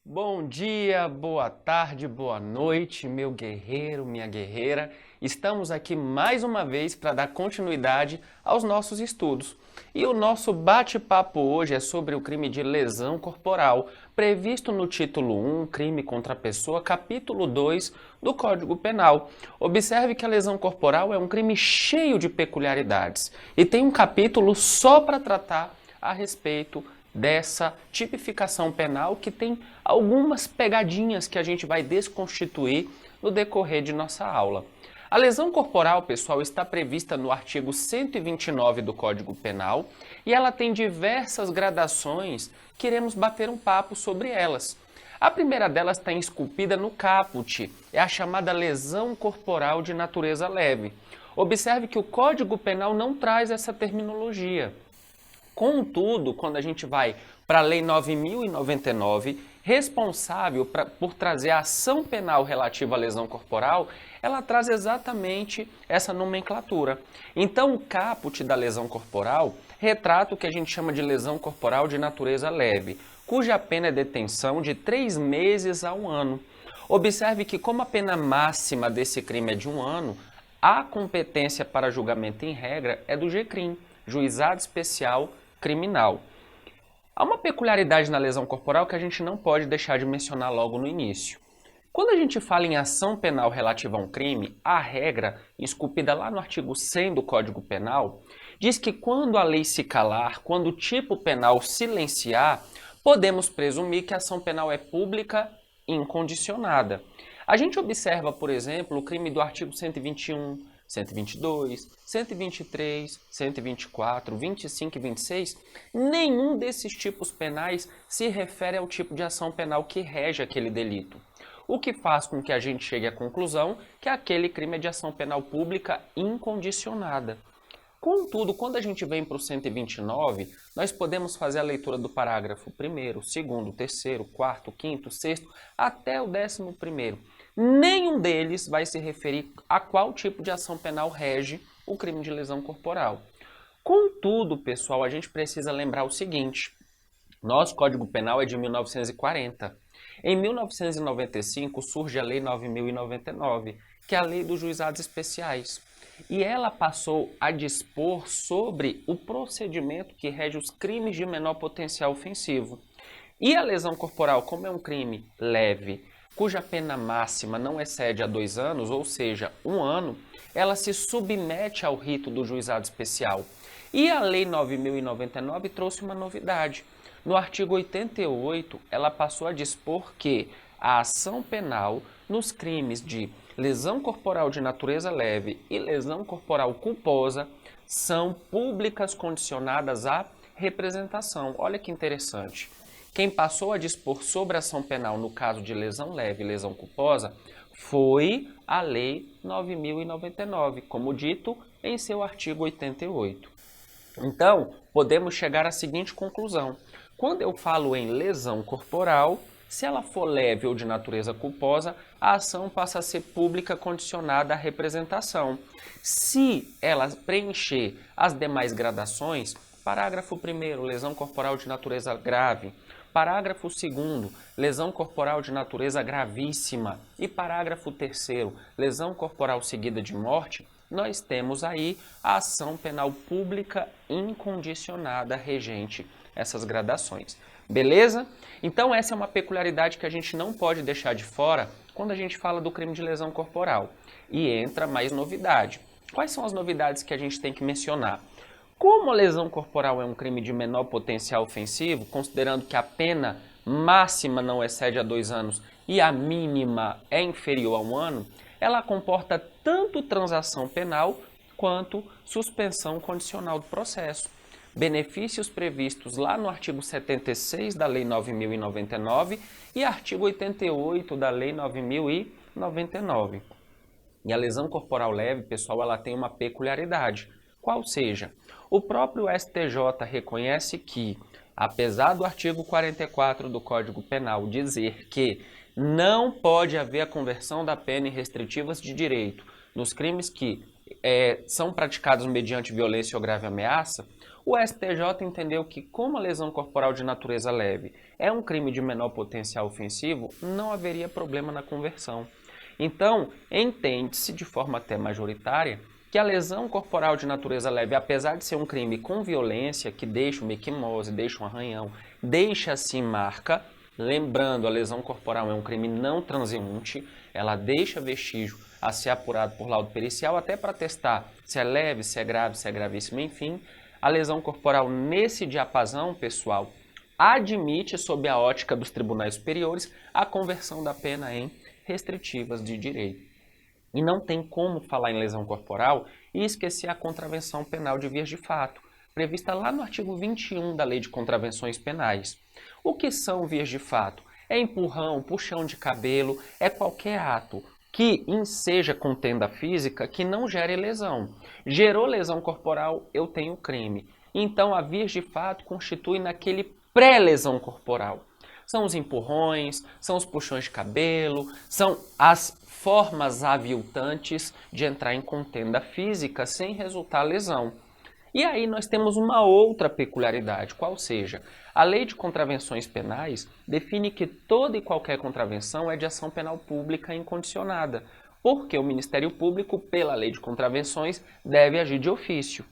Bom dia, boa tarde, boa noite, meu guerreiro, minha guerreira. Estamos aqui mais uma vez para dar continuidade aos nossos estudos. E o nosso bate-papo hoje é sobre o crime de lesão corporal, previsto no título 1, Crime contra a Pessoa, capítulo 2 do Código Penal. Observe que a lesão corporal é um crime cheio de peculiaridades e tem um capítulo só para tratar a respeito dessa tipificação penal que tem algumas pegadinhas que a gente vai desconstituir no decorrer de nossa aula. A lesão corporal, pessoal, está prevista no artigo 129 do Código Penal e ela tem diversas gradações que iremos bater um papo sobre elas. A primeira delas está esculpida no caput, é a chamada lesão corporal de natureza leve. Observe que o Código Penal não traz essa terminologia. Contudo, quando a gente vai para a Lei 9.099, responsável por trazer a ação penal relativa à lesão corporal, ela traz exatamente essa nomenclatura. Então, o caput da lesão corporal retrata o que a gente chama de lesão corporal de natureza leve, cuja pena é detenção de 3 meses a 1 ano. Observe que, como a pena máxima desse crime é de 1 ano, a competência para julgamento em regra é do GCRIM, Juizado Especial Criminal. Há uma peculiaridade na lesão corporal que a gente não pode deixar de mencionar logo no início. Quando a gente fala em ação penal relativa a um crime, a regra, esculpida lá no artigo 100 do Código Penal, diz que quando a lei se calar, quando o tipo penal silenciar, podemos presumir que a ação penal é pública e incondicionada. A gente observa, por exemplo, o crime do artigo 121, 122, 123, 124, 25 e 26, nenhum desses tipos penais se refere ao tipo de ação penal que rege aquele delito. O que faz com que a gente chegue à conclusão que aquele crime é de ação penal pública incondicionada. Contudo, quando a gente vem para o 129, nós podemos fazer a leitura do parágrafo 1º, 2º, 3º, 4º, 5º, 6º, até o 11º. Nenhum deles vai se referir a qual tipo de ação penal rege o crime de lesão corporal. Contudo, pessoal, a gente precisa lembrar o seguinte: nosso Código Penal é de 1940. Em 1995 surge a Lei 9.099, que é a Lei dos Juizados Especiais. E ela passou a dispor sobre o procedimento que rege os crimes de menor potencial ofensivo. E a lesão corporal, como é um crime leve, cuja pena máxima não excede a 2 anos, ou seja, 1 ano, ela se submete ao rito do juizado especial. E a Lei 9.099 trouxe uma novidade. No artigo 88, ela passou a dispor que a ação penal nos crimes de lesão corporal de natureza leve e lesão corporal culposa são públicas condicionadas à representação. Olha que interessante. Quem passou a dispor sobre a ação penal no caso de lesão leve e lesão culposa foi a Lei 9.099, como dito em seu artigo 88. Então, podemos chegar à seguinte conclusão. Quando eu falo em lesão corporal, se ela for leve ou de natureza culposa, a ação passa a ser pública condicionada à representação. Se ela preencher as demais gradações, parágrafo 1º, lesão corporal de natureza grave, parágrafo 2º, lesão corporal de natureza gravíssima e parágrafo 3º, lesão corporal seguida de morte, nós temos aí a ação penal pública incondicionada regente essas gradações. Beleza? Então essa é uma peculiaridade que a gente não pode deixar de fora quando a gente fala do crime de lesão corporal. E entra mais novidade. Quais são as novidades que a gente tem que mencionar? Como a lesão corporal é um crime de menor potencial ofensivo, considerando que a pena máxima não excede a 2 anos e a mínima é inferior a 1 ano, ela comporta tanto transação penal quanto suspensão condicional do processo. Benefícios previstos lá no artigo 76 da Lei 9.099 e artigo 88 da Lei 9.099. E a lesão corporal leve, pessoal, ela tem uma peculiaridade. Qual seja, o próprio STJ reconhece que, apesar do artigo 44 do Código Penal dizer que não pode haver a conversão da pena em restritivas de direito nos crimes que são praticados mediante violência ou grave ameaça, o STJ entendeu que, como a lesão corporal de natureza leve é um crime de menor potencial ofensivo, não haveria problema na conversão. Então, entende-se de forma até majoritária que a lesão corporal de natureza leve, apesar de ser um crime com violência, que deixa uma equimose, deixa um arranhão, deixa assim marca, lembrando, a lesão corporal é um crime não transeunte, ela deixa vestígio a ser apurado por laudo pericial, até para testar se é leve, se é grave, se é gravíssimo, enfim. A lesão corporal nesse diapasão, pessoal, admite, sob a ótica dos tribunais superiores, a conversão da pena em restritivas de direito. E não tem como falar em lesão corporal e esquecer a contravenção penal de vias de fato, prevista lá no artigo 21 da Lei de Contravenções Penais. O que são vias de fato? É empurrão, puxão de cabelo, é qualquer ato que enseja contenda física que não gere lesão. Gerou lesão corporal, eu tenho crime. Então, a vias de fato constitui naquele pré-lesão corporal. São os empurrões, são os puxões de cabelo, são as formas aviltantes de entrar em contenda física sem resultar lesão. E aí nós temos uma outra peculiaridade, qual seja, a Lei de Contravenções Penais define que toda e qualquer contravenção é de ação penal pública incondicionada, porque o Ministério Público, pela Lei de Contravenções, deve agir de ofício.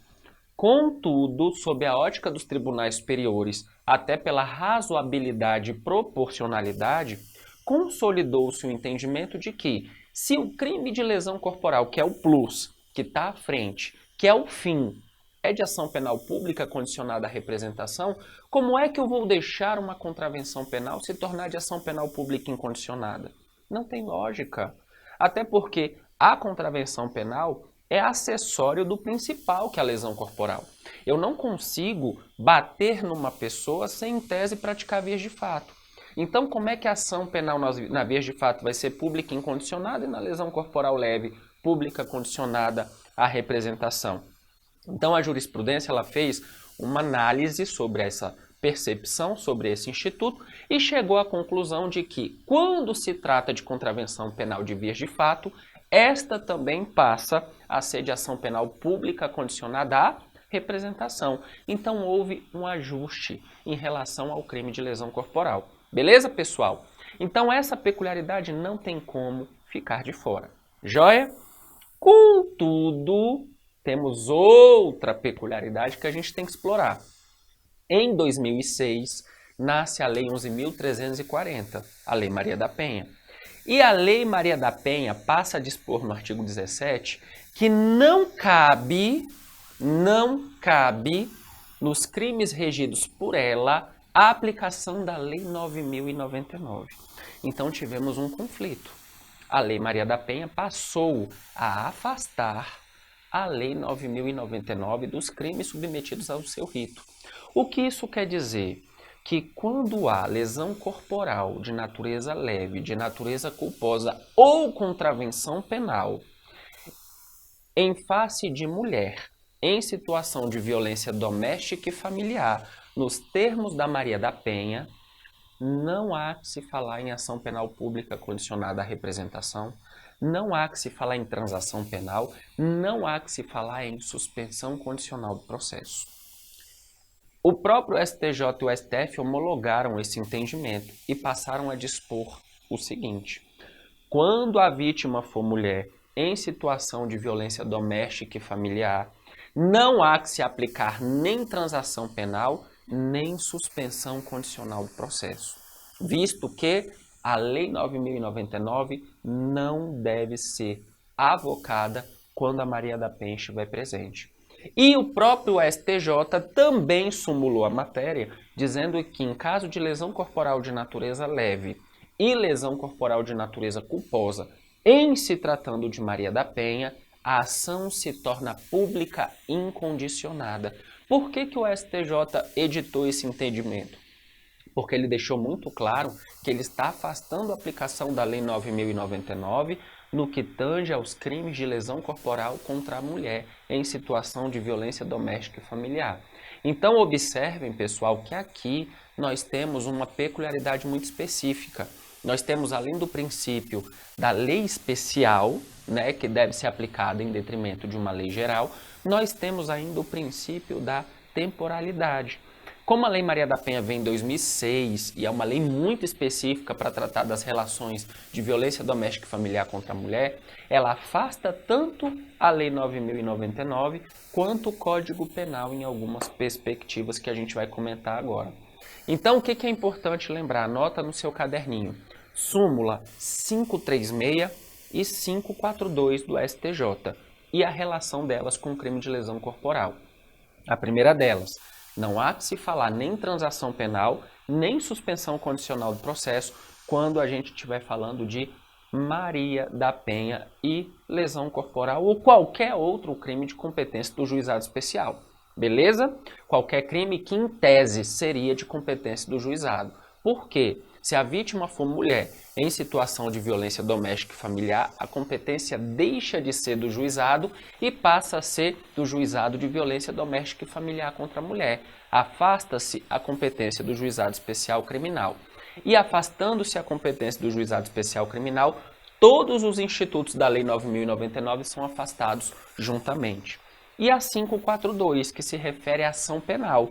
Contudo, sob a ótica dos tribunais superiores, até pela razoabilidade e proporcionalidade, consolidou-se o entendimento de que, se o crime de lesão corporal, que é o plus, que está à frente, que é o fim, é de ação penal pública condicionada à representação, como é que eu vou deixar uma contravenção penal se tornar de ação penal pública incondicionada? Não tem lógica. Até porque a contravenção penal é acessório do principal, que é a lesão corporal. Eu não consigo bater numa pessoa sem, em tese, praticar vias de fato. Então, como é que a ação penal na vias de fato vai ser pública incondicionada e na lesão corporal leve, pública condicionada à representação? Então, a jurisprudência ela fez uma análise sobre essa percepção, sobre esse instituto, e chegou à conclusão de que, quando se trata de contravenção penal de vias de fato, esta também passa a ser de ação penal pública condicionada à representação. Então, houve um ajuste em relação ao crime de lesão corporal. Beleza, pessoal? Então, essa peculiaridade não tem como ficar de fora. Joia? Contudo, temos outra peculiaridade que a gente tem que explorar. Em 2006, nasce a Lei 11.340, a Lei Maria da Penha. E a Lei Maria da Penha passa a dispor no artigo 17 que não cabe nos crimes regidos por ela a aplicação da Lei 9.099. Então tivemos um conflito. A Lei Maria da Penha passou a afastar a Lei 9.099 dos crimes submetidos ao seu rito. O que isso quer dizer? Que quando há lesão corporal de natureza leve, de natureza culposa ou contravenção penal em face de mulher em situação de violência doméstica e familiar, nos termos da Maria da Penha, não há que se falar em ação penal pública condicionada à representação, não há que se falar em transação penal, não há que se falar em suspensão condicional do processo. O próprio STJ e o STF homologaram esse entendimento e passaram a dispor o seguinte: quando a vítima for mulher em situação de violência doméstica e familiar, não há que se aplicar nem transação penal, nem suspensão condicional do processo, visto que a Lei 9.099 não deve ser avocada quando a Maria da Penha estiver presente. E o próprio STJ também sumulou a matéria, dizendo que em caso de lesão corporal de natureza leve e lesão corporal de natureza culposa, em se tratando de Maria da Penha, a ação se torna pública incondicionada. Por que o STJ editou esse entendimento? Porque ele deixou muito claro que ele está afastando a aplicação da Lei 9.099 no que tange aos crimes de lesão corporal contra a mulher em situação de violência doméstica e familiar. Então, observem, pessoal, que aqui nós temos uma peculiaridade muito específica. Nós temos, além do princípio da lei especial, que deve ser aplicada em detrimento de uma lei geral, nós temos ainda o princípio da temporalidade. Como a Lei Maria da Penha vem em 2006 e é uma lei muito específica para tratar das relações de violência doméstica e familiar contra a mulher, ela afasta tanto a Lei 9.099 quanto o Código Penal em algumas perspectivas que a gente vai comentar agora. Então, o que é importante lembrar? Anota no seu caderninho. Súmula 536 e 542 do STJ e a relação delas com o crime de lesão corporal. A primeira delas, não há que se falar nem transação penal, nem suspensão condicional do processo quando a gente estiver falando de Maria da Penha e lesão corporal ou qualquer outro crime de competência do juizado especial. Beleza? Qualquer crime que, em tese, seria de competência do juizado. Por quê? Se a vítima for mulher em situação de violência doméstica e familiar, a competência deixa de ser do juizado e passa a ser do juizado de violência doméstica e familiar contra a mulher. Afasta-se a competência do juizado especial criminal. E afastando-se a competência do juizado especial criminal, todos os institutos da Lei 9.099 são afastados juntamente. E a 542, que se refere à ação penal.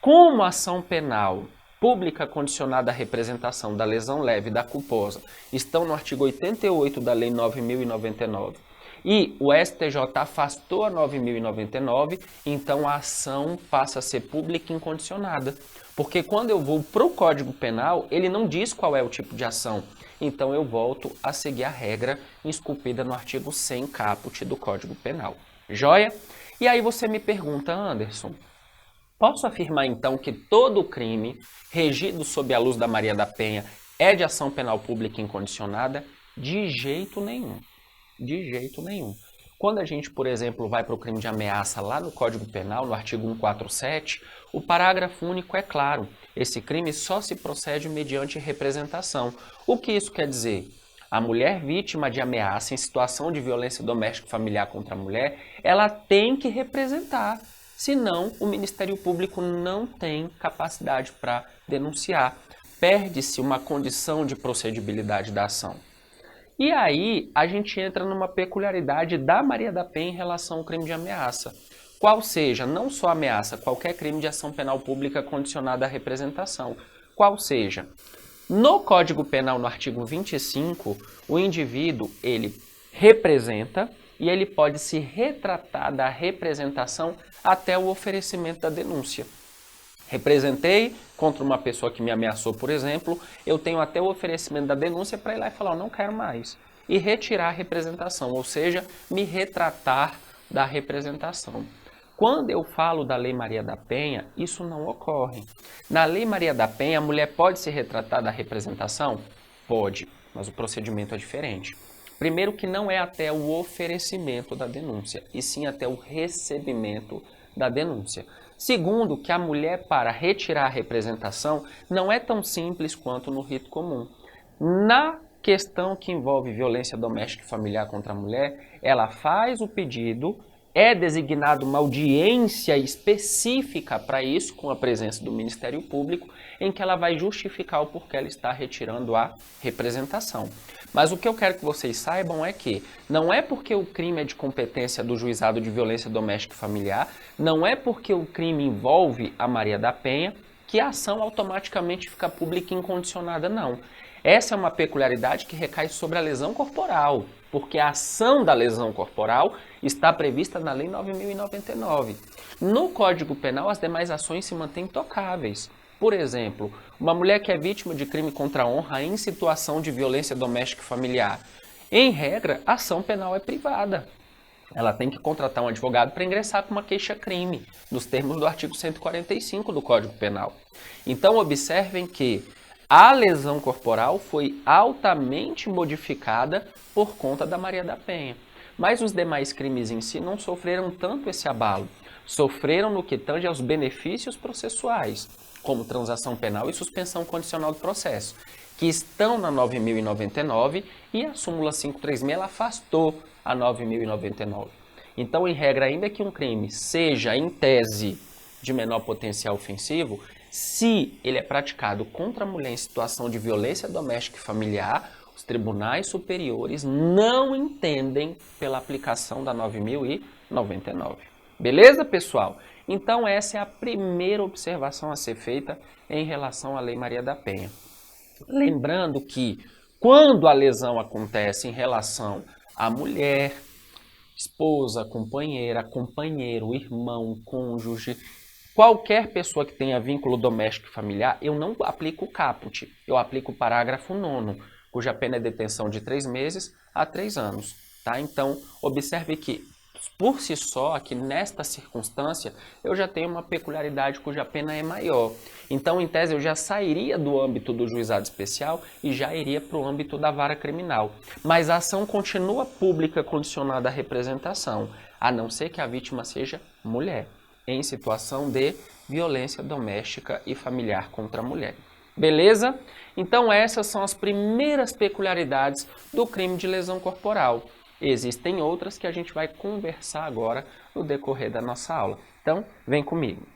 Como a ação penal pública condicionada à representação da lesão leve e da culposa estão no artigo 88 da Lei 9.099 e o STJ afastou a 9.099, então a ação passa a ser pública e incondicionada. Porque quando eu vou para o Código Penal, ele não diz qual é o tipo de ação. Então eu volto a seguir a regra esculpida no artigo 100 caput do Código Penal. Joia? E aí você me pergunta, Anderson, posso afirmar então que todo crime regido sob a luz da Maria da Penha é de ação penal pública incondicionada? De jeito nenhum. De jeito nenhum. Quando a gente, por exemplo, vai para o crime de ameaça lá no Código Penal, no artigo 147, o parágrafo único é claro. Esse crime só se procede mediante representação. O que isso quer dizer? A mulher vítima de ameaça em situação de violência doméstica e familiar contra a mulher, ela tem que representar. Senão, o Ministério Público não tem capacidade para denunciar. Perde-se uma condição de procedibilidade da ação. E aí, a gente entra numa peculiaridade da Maria da Penha em relação ao crime de ameaça. Qual seja, não só ameaça, qualquer crime de ação penal pública condicionada à representação. Qual seja, no Código Penal, no artigo 25, o indivíduo, ele representa e ele pode se retratar da representação até o oferecimento da denúncia. Representei contra uma pessoa que me ameaçou, por exemplo, eu tenho até o oferecimento da denúncia para ir lá e falar, não quero mais. E retirar a representação, ou seja, me retratar da representação. Quando eu falo da Lei Maria da Penha, isso não ocorre. Na Lei Maria da Penha, a mulher pode se retratar da representação? Pode, mas o procedimento é diferente. Primeiro que não é até o oferecimento da denúncia, e sim até o recebimento da denúncia. Segundo, que a mulher, para retirar a representação, não é tão simples quanto no rito comum. Na questão que envolve violência doméstica e familiar contra a mulher, ela faz o pedido, é designada uma audiência específica para isso, com a presença do Ministério Público, em que ela vai justificar o porquê ela está retirando a representação. Mas o que eu quero que vocês saibam é que não é porque o crime é de competência do juizado de violência doméstica e familiar, não é porque o crime envolve a Maria da Penha, que a ação automaticamente fica pública e incondicionada, não. Essa é uma peculiaridade que recai sobre a lesão corporal, porque a ação da lesão corporal está prevista na Lei 9.099. No Código Penal, as demais ações se mantêm intocáveis. Por exemplo, uma mulher que é vítima de crime contra a honra em situação de violência doméstica e familiar. Em regra, a ação penal é privada. Ela tem que contratar um advogado para ingressar com uma queixa-crime, nos termos do artigo 145 do Código Penal. Então, observem que a lesão corporal foi altamente modificada por conta da Maria da Penha. Mas os demais crimes em si não sofreram tanto esse abalo. Sofreram no que tange aos benefícios processuais, como transação penal e suspensão condicional do processo, que estão na 9.099 e a súmula 536 ela afastou a 9.099. Então, em regra, ainda que um crime seja, em tese, de menor potencial ofensivo, se ele é praticado contra a mulher em situação de violência doméstica e familiar, os tribunais superiores não entendem pela aplicação da 9.099. Beleza, pessoal? Então essa é a primeira observação a ser feita em relação à Lei Maria da Penha. Lembrando que quando a lesão acontece em relação à mulher, esposa, companheira, companheiro, irmão, cônjuge, qualquer pessoa que tenha vínculo doméstico e familiar, eu não aplico o caput, eu aplico o parágrafo 9º, cuja pena é detenção de 3 meses a 3 anos. Tá? Então, observe que, por si só, aqui nesta circunstância, eu já tenho uma peculiaridade cuja pena é maior. Então, em tese, eu já sairia do âmbito do juizado especial e já iria para o âmbito da vara criminal. Mas a ação continua pública condicionada à representação, a não ser que a vítima seja mulher, em situação de violência doméstica e familiar contra a mulher. Beleza? Então, essas são as primeiras peculiaridades do crime de lesão corporal. Existem outras que a gente vai conversar agora no decorrer da nossa aula. Então, vem comigo.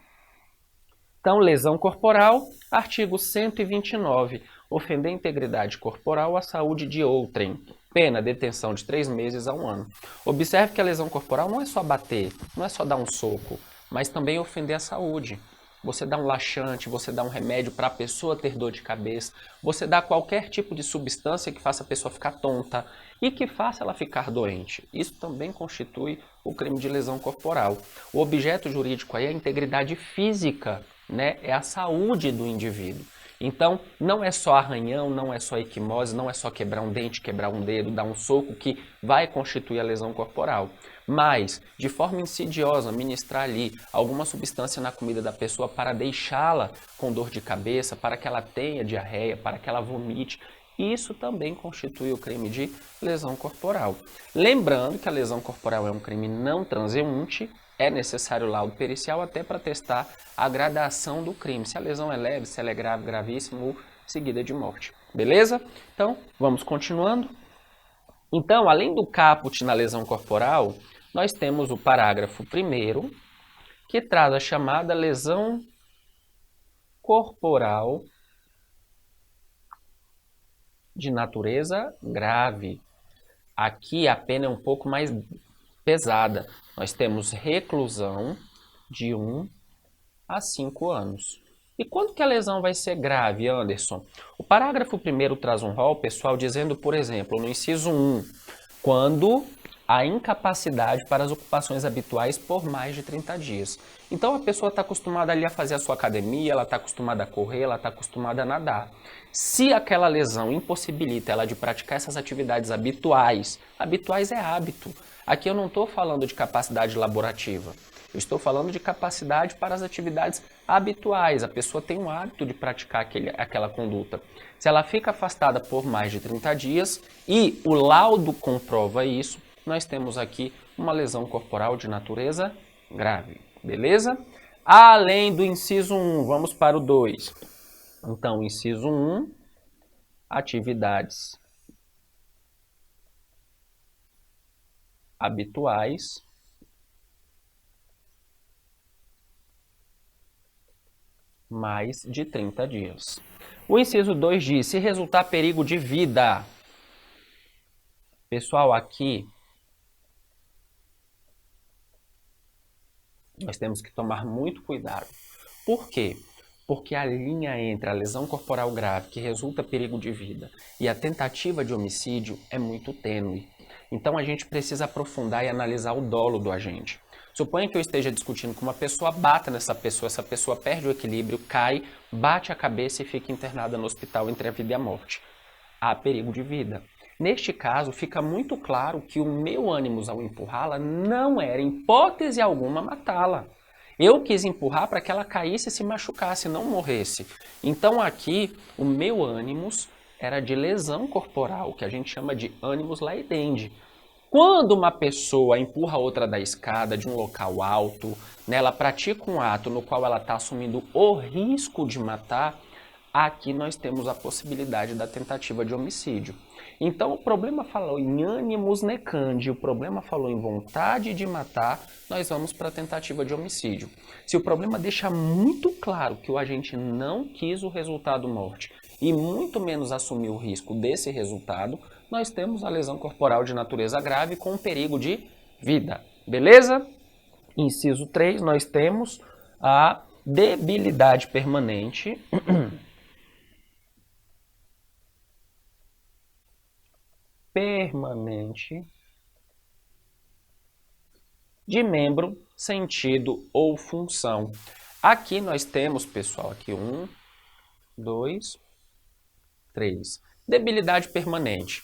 Então, lesão corporal, artigo 129, ofender a integridade corporal ou a saúde de outrem. Pena, detenção de 3 meses a 1 ano. Observe que a lesão corporal não é só bater, não é só dar um soco, mas também ofender a saúde. Você dá um laxante, você dá um remédio para a pessoa ter dor de cabeça, você dá qualquer tipo de substância que faça a pessoa ficar tonta e que faça ela ficar doente. Isso também constitui o crime de lesão corporal. O objeto jurídico aí é a integridade física, né? É a saúde do indivíduo. Então, não é só arranhão, não é só equimose, não é só quebrar um dente, quebrar um dedo, dar um soco que vai constituir a lesão corporal. Mas, de forma insidiosa, ministrar ali alguma substância na comida da pessoa para deixá-la com dor de cabeça, para que ela tenha diarreia, para que ela vomite, isso também constitui o crime de lesão corporal. Lembrando que a lesão corporal é um crime não transeunte, é necessário laudo pericial até para testar a gradação do crime, se a lesão é leve, se ela é grave, gravíssima ou seguida de morte. Beleza? Então, vamos continuando. Então, além do caput na lesão corporal, nós temos o parágrafo 1º, que traz a chamada lesão corporal de natureza grave. Aqui a pena é um pouco mais pesada. Nós temos reclusão de 1 a 5 anos. E quando que a lesão vai ser grave, Anderson? O parágrafo 1º traz um rol, pessoal, dizendo, por exemplo, no inciso 1, quando há incapacidade para as ocupações habituais por mais de 30 dias. Então a pessoa está acostumada ali a fazer a sua academia, ela está acostumada a correr, ela está acostumada a nadar. Se aquela lesão impossibilita ela de praticar essas atividades habituais é hábito. Aqui eu não estou falando de capacidade laborativa, eu estou falando de capacidade para as atividades habituais. A pessoa tem um hábito de praticar aquela conduta. Se ela fica afastada por mais de 30 dias e o laudo comprova isso, nós temos aqui uma lesão corporal de natureza grave. Beleza? Além do inciso 1, vamos para o 2. Então, inciso 1, atividades habituais mais de 30 dias. O inciso 2 diz, se resultar perigo de vida. Pessoal, aqui nós temos que tomar muito cuidado. Por quê? Porque a linha entre a lesão corporal grave, que resulta perigo de vida, e a tentativa de homicídio é muito tênue. Então a gente precisa aprofundar e analisar o dolo do agente. Suponha que eu esteja discutindo com uma pessoa, bata nessa pessoa, essa pessoa perde o equilíbrio, cai, bate a cabeça e fica internada no hospital entre a vida e a morte. Há perigo de vida. Neste caso, fica muito claro que o meu ânimo ao empurrá-la não era, em hipótese alguma, matá-la. Eu quis empurrar para que ela caísse e se machucasse, não morresse. Então aqui, o meu ânimo era de lesão corporal, que a gente chama de ânimos laedendi. Quando uma pessoa empurra outra da escada de um local alto, né, ela pratica um ato no qual ela está assumindo o risco de matar, aqui nós temos a possibilidade da tentativa de homicídio. Então o problema falou em animus necandi, o problema falou em vontade de matar, nós vamos para a tentativa de homicídio. Se o problema deixa muito claro que o agente não quis o resultado morte e muito menos assumiu o risco desse resultado, nós temos a lesão corporal de natureza grave com perigo de vida. Beleza? Inciso 3, nós temos a debilidade permanente de membro, sentido ou função. Aqui nós temos, pessoal, aqui 1, 2, 3. Debilidade permanente.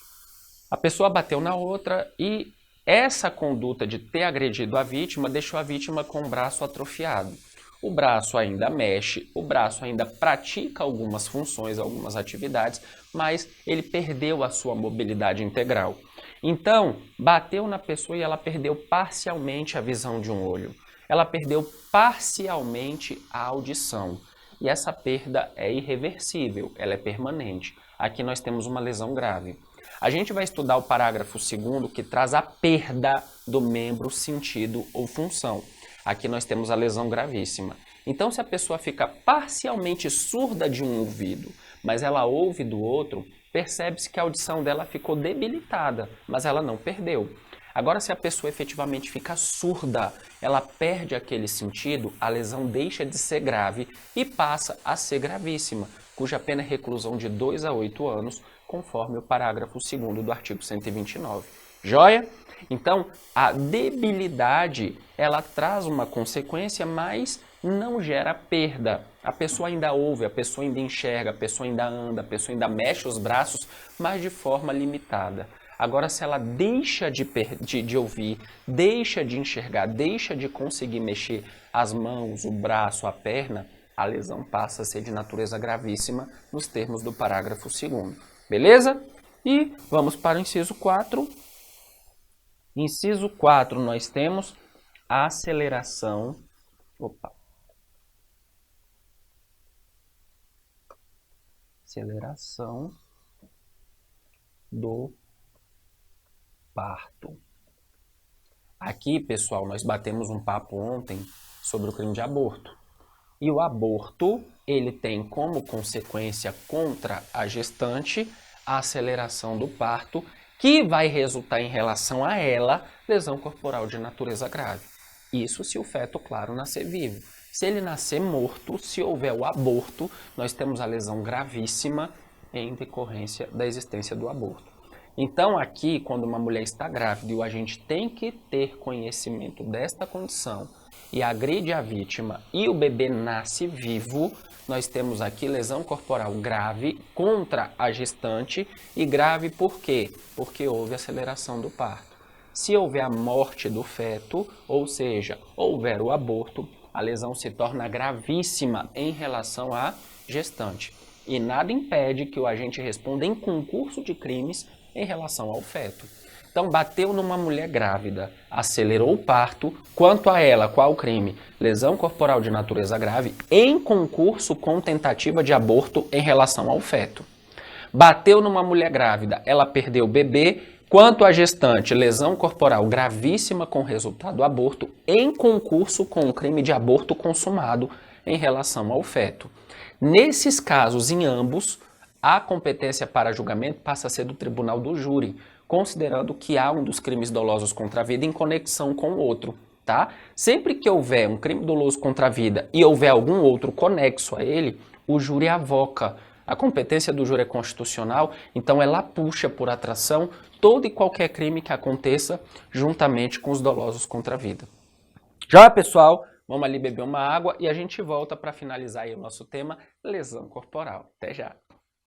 A pessoa bateu na outra e essa conduta de ter agredido a vítima deixou a vítima com o braço atrofiado. O braço ainda mexe, o braço ainda pratica algumas funções, algumas atividades, mas ele perdeu a sua mobilidade integral. Então, bateu na pessoa e ela perdeu parcialmente a visão de um olho. Ela perdeu parcialmente a audição. E essa perda é irreversível, ela é permanente. Aqui nós temos uma lesão grave. A gente vai estudar o parágrafo 2º que traz a perda do membro, sentido ou função. Aqui nós temos a lesão gravíssima. Então, se a pessoa fica parcialmente surda de um ouvido, mas ela ouve do outro, percebe-se que a audição dela ficou debilitada, mas ela não perdeu. Agora, se a pessoa efetivamente fica surda, ela perde aquele sentido, a lesão deixa de ser grave e passa a ser gravíssima, cuja pena é reclusão de 2 a 8 anos, conforme o parágrafo 2º do artigo 129. Joia? Então, a debilidade, ela traz uma consequência, mas não gera perda. A pessoa ainda ouve, a pessoa ainda enxerga, a pessoa ainda anda, a pessoa ainda mexe os braços, mas de forma limitada. Agora, se ela deixa de ouvir, deixa de enxergar, deixa de conseguir mexer as mãos, o braço, a perna, a lesão passa a ser de natureza gravíssima nos termos do parágrafo 2º. Beleza? E vamos para o inciso 4. Inciso 4, nós temos a aceleração. Aceleração do parto. Aqui, pessoal, nós batemos um papo ontem sobre o crime de aborto. E o aborto, ele tem como consequência contra a gestante a aceleração do parto, que vai resultar em relação a ela lesão corporal de natureza grave. Isso se o feto, claro, nascer vivo. Se ele nascer morto, se houver o aborto, nós temos a lesão gravíssima em decorrência da existência do aborto. Então aqui, quando uma mulher está grávida e o agente tem que ter conhecimento desta condição e agride a vítima e o bebê nasce vivo, nós temos aqui lesão corporal grave contra a gestante e grave por quê? Porque houve aceleração do parto. Se houver a morte do feto, ou seja, houver o aborto, a lesão se torna gravíssima em relação à gestante. E nada impede que o agente responda em concurso de crimes em relação ao feto. Então, bateu numa mulher grávida, acelerou o parto. Quanto a ela, qual o crime? Lesão corporal de natureza grave em concurso com tentativa de aborto em relação ao feto. Bateu numa mulher grávida, ela perdeu o bebê. Quanto à gestante, lesão corporal gravíssima com resultado aborto em concurso com o crime de aborto consumado em relação ao feto. Nesses casos, em ambos, a competência para julgamento passa a ser do tribunal do júri, considerando que há um dos crimes dolosos contra a vida em conexão com o outro, tá? Sempre que houver um crime doloso contra a vida e houver algum outro conexo a ele, o júri avoca. A competência do júri é constitucional, então ela puxa por atração todo e qualquer crime que aconteça juntamente com os dolosos contra a vida. Já, pessoal, vamos ali beber uma água e a gente volta para finalizar aí o nosso tema lesão corporal. Até já!